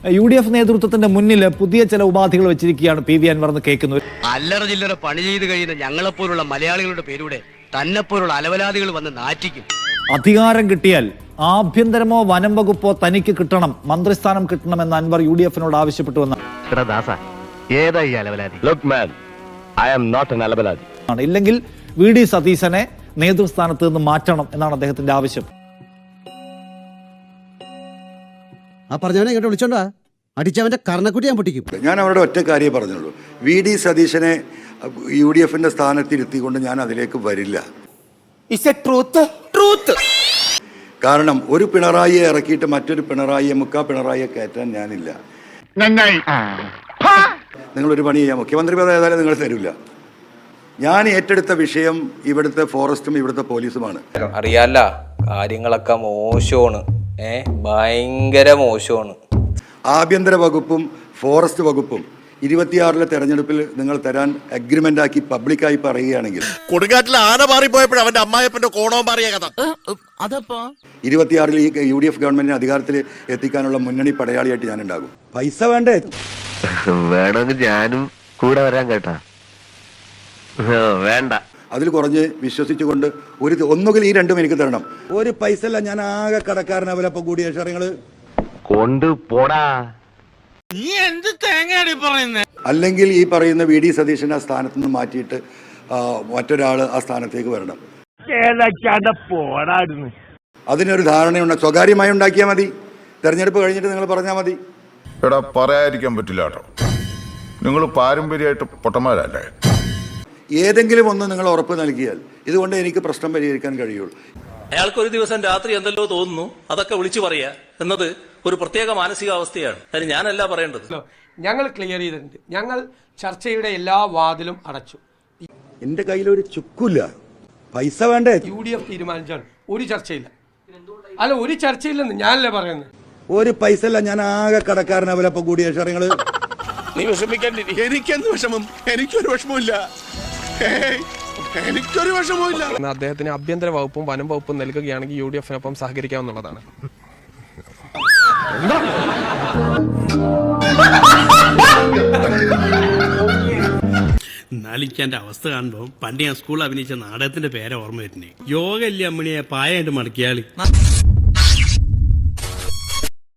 UDF നേതൃത്വത്തിന്റെ മുന്നിൽ പുതിയ ചില ഉപാധികൾ വെച്ചിരിക്കുകയാണ് PV അൻവർ എന്ന് കേൾക്കുന്നു. അല്ലറ ചില്ലറ പണി ചെയ്ത് കഴിയുന്ന ഞങ്ങളെപ്പോലുള്ള മലയാളികളുടെ പേരൂടെ തന്നെപ്പോലുള്ള അലവലാദികൾ വന്ന് നാറ്റിക്കും. അധികാരം കിട്ടിയാൽ ആഭ്യന്തരമോ വനം വകുപ്പോ തനിക്ക് കിട്ടണം, മന്ത്രിസ്ഥാനം കിട്ടണമെന്ന് അൻവർ UDF-നോട് ആവശ്യപ്പെട്ടുവെന്ന്. ഇല്ലെങ്കിൽ VD സതീശനെ നേതൃസ്ഥാനത്ത് നിന്ന് മാറ്റണം എന്നാണ് അദ്ദേഹത്തിന്റെ ആവശ്യം. ആ പറഞ്ഞവനെ ഇങ്ങോട്ട് വിളിച്ചോണ്ടാ അടിച്ചവന്റെ കർണക്കുട്ടി ഞാൻ പൊട്ടിക്കും. ഞാൻ അവരുടെ ഒറ്റ കാര്യം പറഞ്ഞുള്ളൂ, VD സതീശനെ UDF-ന്റെ സ്ഥാനത്തിരുത്തിക്കൊണ്ട് ഞാൻ അതിലേക്ക് വരില്ല. കാരണം ഒരു പിണറായിയെ ഇറക്കിയിട്ട് മറ്റൊരു പിണറായിയെ പിണറായിയെ കയറ്റാൻ ഞാനില്ല. നിങ്ങളൊരു പണി ചെയ്യാം, മുഖ്യമന്ത്രി പദം ഏതായാലും നിങ്ങൾ തരില്ല. ഞാൻ ഏറ്റെടുത്ത വിഷയം ഇവിടുത്തെ ഫോറസ്റ്റും ഇവിടുത്തെ പോലീസുമാണ്. അറിയാല്ല, കാര്യങ്ങളൊക്കെ മോശമാണ്, ഭയങ്കര മോശമാണ്. ആഭ്യന്തര വകുപ്പും ഫോറസ്റ്റ് വകുപ്പും 26-ലെ തെരഞ്ഞെടുപ്പിൽ നിങ്ങൾ തരാൻ അഗ്രിമെന്റ് ആക്കി പബ്ലിക്കായി പറയുകയാണെങ്കിൽ, കൊടുങ്കാറ്റിൽ ആന മാറിപ്പോയപ്പോഴും അവന്റെ അമ്മായപ്പന്റെ കോണവും മാറിയ കഥ 26-ൽ ഈ UDF ഗവൺമെന്റിനെ അധികാരത്തിൽ എത്തിക്കാനുള്ള മുന്നണി പടയാളിയായിട്ട് ഞാൻ ഉണ്ടാകും. പൈസ വേണ്ടേ? വേണമെങ്കിൽ ഞാനും കൂടെ വരാൻ കേട്ടാ. വേണ്ട, അതിൽ കുറഞ്ഞ് വിശ്വസിച്ചുകൊണ്ട് ഒന്നുകിൽ ഈ രണ്ടും എനിക്ക് തരണം. ഒരു പൈസ അല്ല, ഞാൻ ആകെ കടക്കാരനവലപ്പം കൂടിയ ഷറിങ്ങള് കൊണ്ടുപോടാ. അല്ലെങ്കിൽ ഈ പറയുന്ന VD സതീശനെ ആ സ്ഥാനത്ത് നിന്ന് മാറ്റിയിട്ട് മറ്റൊരാൾ ആ സ്ഥാനത്തേക്ക് വരണം. അതിനൊരു ധാരണയുണ്ട്, സ്വകാര്യമായി ഉണ്ടാക്കിയാൽ മതി. തെരഞ്ഞെടുപ്പ് കഴിഞ്ഞിട്ട് നിങ്ങൾ പറഞ്ഞാൽ മതി. എടാ, പറയാതിരിക്കാൻ പറ്റില്ല കേട്ടോ, നിങ്ങൾ പാരമ്പര്യമായിട്ട് പൊട്ടന്മാരല്ലേ. ഏതെങ്കിലും ഒന്ന് നിങ്ങൾ ഉറപ്പ് നൽകിയാൽ ഇതുകൊണ്ട് എനിക്ക് പ്രശ്നം പരിഹരിക്കാൻ കഴിയുള്ളൂ. അയാൾക്ക് ഒരു ദിവസം രാത്രി എന്തെല്ലോ തോന്നുന്നു, അതൊക്കെ വിളിച്ചു പറയാ എന്നത് ഒരു പ്രത്യേക മാനസികാവസ്ഥയാണ്. അതിന് ഞാനല്ല പറയേണ്ടത്. ഞങ്ങൾ ക്ലിയർ ചെയ്തിട്ടുണ്ട്. ഞങ്ങൾ ചർച്ചയുടെ എല്ലാ വാതിലും അടച്ചു. എന്റെ കയ്യിലൊരു ചുക്കില്ല, പൈസ വേണ്ടേ? UDF തീരുമാനിച്ചാണ്, ഒരു ചർച്ചയില്ല. അല്ല, ഒരു ചർച്ചയില്ലെന്ന് ഞാനല്ലേ പറയുന്നത്. ഒരു പൈസ അല്ല, ഞാൻ ആകെ കടക്കാരനവലപ്പം കൂടിയ ഷറിങ്ങള്. നീ വിഷമിക്കാണ്ടിരി. എനിക്കെന്ത് വിഷമം? എനിക്കൊരു വിഷമമില്ല, എനിക്കൊരു വിഷമമില്ല. അദ്ദേഹത്തിന് ആഭ്യന്തര വകുപ്പും വനം വകുപ്പും നൽകുകയാണെങ്കിൽ UDF-നൊപ്പം സഹകരിക്കാവുന്നതാണ്. നാലിക്കാന്റെ അവസ്ഥ കാണുമ്പോ പണ്ട് ഞാൻ സ്കൂളിൽ അഭിനയിച്ച നാടകത്തിന്റെ പേരെ ഓർമ്മ വരുന്നേ. യോഗ ഇല്ല അമ്മണിയെ പായായിട്ട് മടക്കിയാളി.